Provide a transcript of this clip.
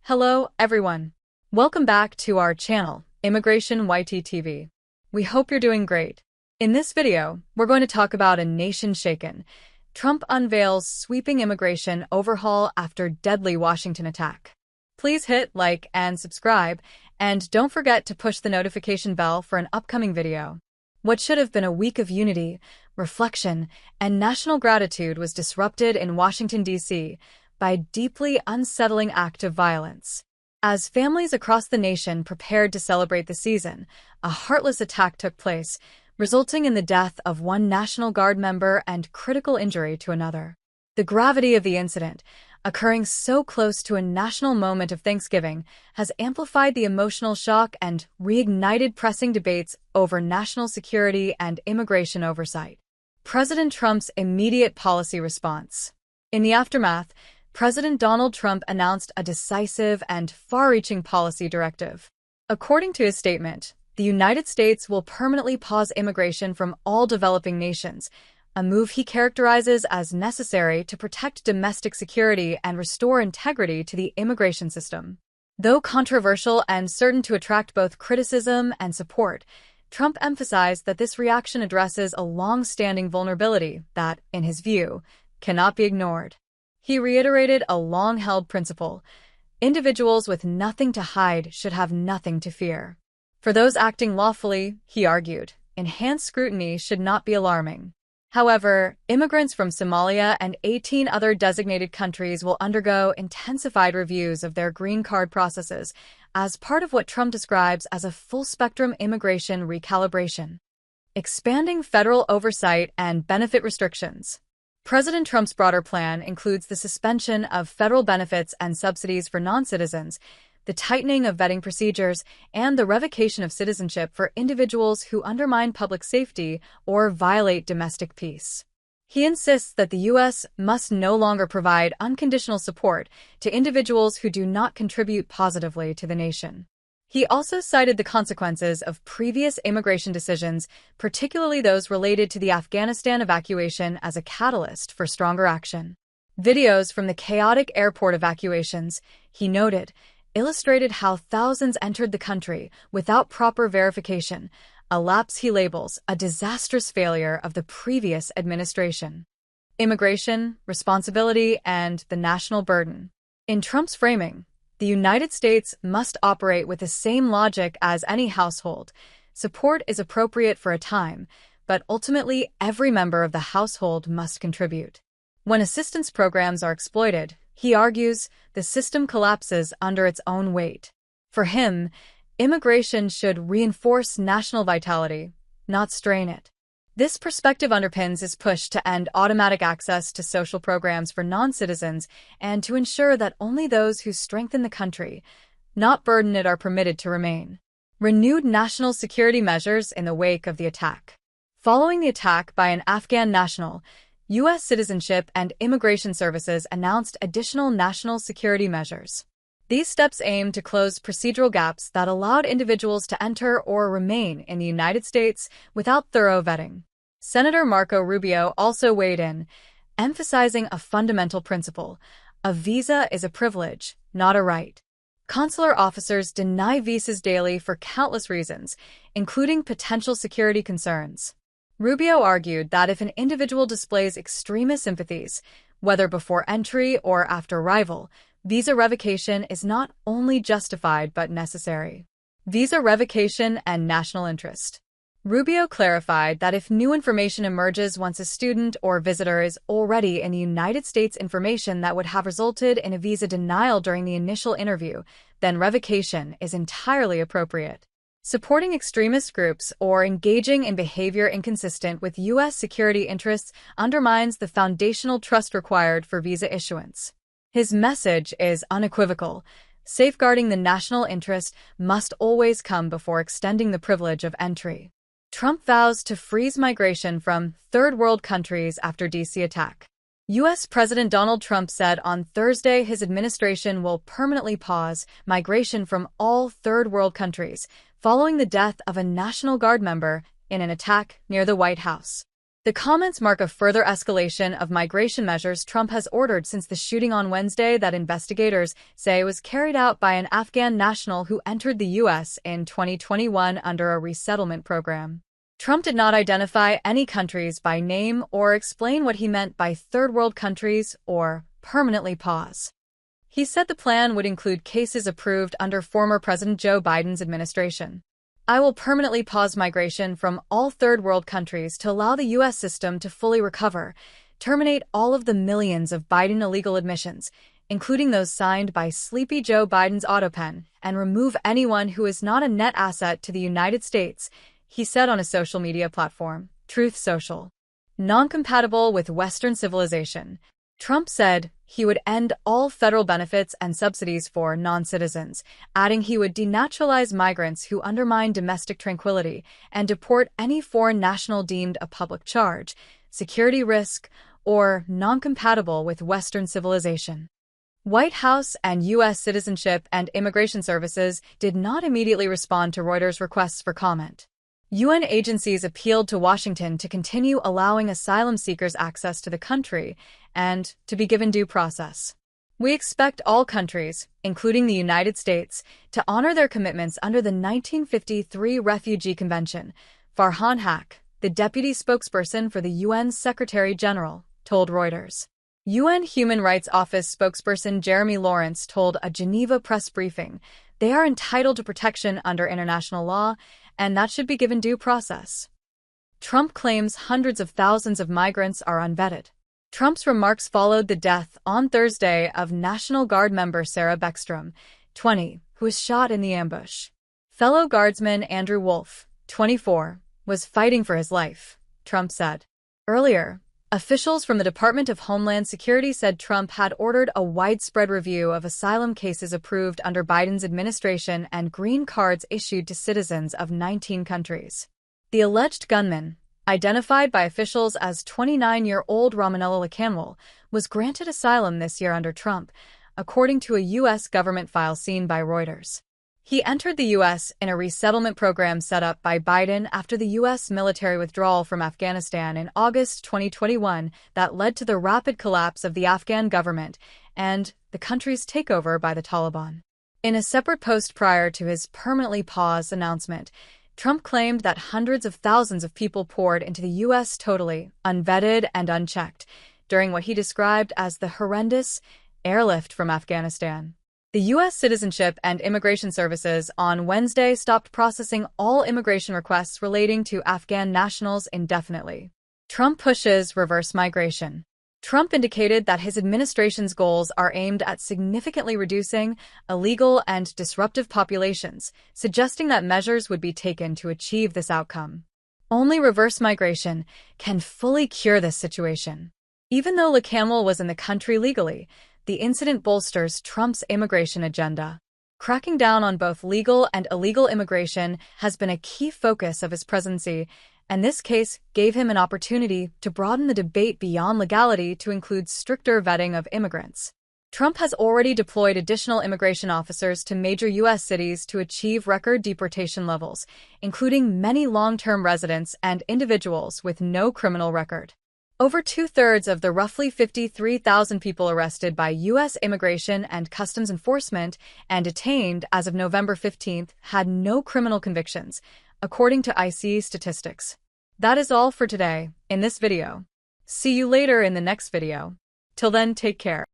Hello, everyone. Welcome back to our channel, Immigration YT TV. We hope you're doing great. In this video, we're going to talk about a nation shaken. Trump unveils sweeping immigration overhaul after deadly Washington attack. Please hit like and subscribe, and don't forget to push the notification bell for an upcoming video. What should have been a week of unity, reflection, and national gratitude was disrupted in Washington, D.C., by a deeply unsettling act of violence. As families across the nation prepared to celebrate the season, a heartless attack took place, resulting in the death of one National Guard member and critical injury to another. The gravity of the incident, occurring so close to a national moment of Thanksgiving, has amplified the emotional shock and reignited pressing debates over national security and immigration oversight. President Trump's immediate policy response. In the aftermath, President Donald Trump announced a decisive and far-reaching policy directive. According to his statement, the United States will permanently pause immigration from all developing nations, a move he characterizes as necessary to protect domestic security and restore integrity to the immigration system. Though controversial and certain to attract both criticism and support, Trump emphasized that this reaction addresses a long-standing vulnerability that, in his view, cannot be ignored. He reiterated a long-held principle: individuals with nothing to hide should have nothing to fear. For those acting lawfully, he argued, enhanced scrutiny should not be alarming. However, immigrants from Somalia and 18 other designated countries will undergo intensified reviews of their green card processes as part of what Trump describes as a full-spectrum immigration recalibration. Expanding federal oversight and benefit restrictions. President Trump's broader plan includes the suspension of federal benefits and subsidies for non-citizens, the tightening of vetting procedures, and the revocation of citizenship for individuals who undermine public safety or violate domestic peace. He insists that the U.S. must no longer provide unconditional support to individuals who do not contribute positively to the nation. He also cited the consequences of previous immigration decisions, particularly those related to the Afghanistan evacuation, as a catalyst for stronger action. Videos from the chaotic airport evacuations, he noted, illustrated how thousands entered the country without proper verification, a lapse he labels a disastrous failure of the previous administration. Immigration, responsibility, and the national burden. In Trump's framing, the United States must operate with the same logic as any household. Support is appropriate for a time, but ultimately every member of the household must contribute. When assistance programs are exploited, he argues, the system collapses under its own weight. For him, immigration should reinforce national vitality, not strain it. This perspective underpins his push to end automatic access to social programs for non-citizens and to ensure that only those who strengthen the country, not burden it, are permitted to remain. Renewed national security measures in the wake of the attack. Following the attack by an Afghan national, U.S. Citizenship and Immigration Services announced additional national security measures. These steps aim to close procedural gaps that allowed individuals to enter or remain in the United States without thorough vetting. Senator Marco Rubio also weighed in, emphasizing a fundamental principle: a visa is a privilege, not a right. Consular officers deny visas daily for countless reasons, including potential security concerns. Rubio argued that if an individual displays extremist sympathies, whether before entry or after arrival, visa revocation is not only justified but necessary. Visa revocation and national interest. Rubio clarified that if new information emerges once a student or visitor is already in the United States, information that would have resulted in a visa denial during the initial interview, then revocation is entirely appropriate. Supporting extremist groups or engaging in behavior inconsistent with U.S. security interests undermines the foundational trust required for visa issuance. His message is unequivocal: safeguarding the national interest must always come before extending the privilege of entry. Trump vows to freeze migration from third world countries after D.C. attack. U.S. President Donald Trump said on Thursday his administration will permanently pause migration from all third world countries following the death of a National Guard member in an attack near the White House. The comments mark a further escalation of migration measures Trump has ordered since the shooting on Wednesday that investigators say was carried out by an Afghan national who entered the U.S. in 2021 under a resettlement program. Trump did not identify any countries by name or explain what he meant by third world countries or permanently pause. He said the plan would include cases approved under former President Joe Biden's administration. I will permanently pause migration from all third world countries to allow the U.S. system to fully recover, terminate all of the millions of Biden illegal admissions, including those signed by sleepy Joe Biden's autopen, and remove anyone who is not a net asset to the United States, he said on a social media platform, Truth Social. Non-compatible with Western civilization. Trump said he would end all federal benefits and subsidies for non-citizens, adding he would denaturalize migrants who undermine domestic tranquility and deport any foreign national deemed a public charge, security risk, or non-compatible with Western civilization. White House and U.S. Citizenship and Immigration Services did not immediately respond to Reuters' requests for comment. UN agencies appealed to Washington to continue allowing asylum seekers access to the country and to be given due process. We expect all countries, including the United States, to honor their commitments under the 1953 Refugee Convention, Farhan Haq, the deputy spokesperson for the UN Secretary-General, told Reuters. UN Human Rights Office spokesperson Jeremy Lawrence told a Geneva press briefing they are entitled to protection under international law, and that should be given due process. Trump claims hundreds of thousands of migrants are unvetted. Trump's remarks followed the death on Thursday of National Guard member Sarah Beckstrom, 20, who was shot in the ambush. Fellow Guardsman Andrew Wolf, 24, was fighting for his life, Trump said. Earlier, officials from the Department of Homeland Security said Trump had ordered a widespread review of asylum cases approved under Biden's administration and green cards issued to citizens of 19 countries. The alleged gunman, identified by officials as 29-year-old Romanello Lacanwell, was granted asylum this year under Trump, according to a U.S. government file seen by Reuters. He entered the U.S. in a resettlement program set up by Biden after the U.S. military withdrawal from Afghanistan in August 2021 that led to the rapid collapse of the Afghan government and the country's takeover by the Taliban. In a separate post prior to his permanently paused announcement, Trump claimed that hundreds of thousands of people poured into the U.S. totally unvetted and unchecked during what he described as the horrendous airlift from Afghanistan. The U.S. Citizenship and Immigration Services on Wednesday stopped processing all immigration requests relating to Afghan nationals indefinitely. Trump pushes reverse migration. Trump indicated that his administration's goals are aimed at significantly reducing illegal and disruptive populations, suggesting that measures would be taken to achieve this outcome. Only reverse migration can fully cure this situation. Even though Lacanwell was in the country legally, the incident bolsters Trump's immigration agenda. Cracking down on both legal and illegal immigration has been a key focus of his presidency, and this case gave him an opportunity to broaden the debate beyond legality to include stricter vetting of immigrants. Trump has already deployed additional immigration officers to major U.S. cities to achieve record deportation levels, including many long-term residents and individuals with no criminal record. Over two-thirds of the roughly 53,000 people arrested by U.S. Immigration and Customs Enforcement and detained as of November 15 had no criminal convictions, according to USCIS statistics. That is all for today in this video. See you later in the next video. Till then, take care.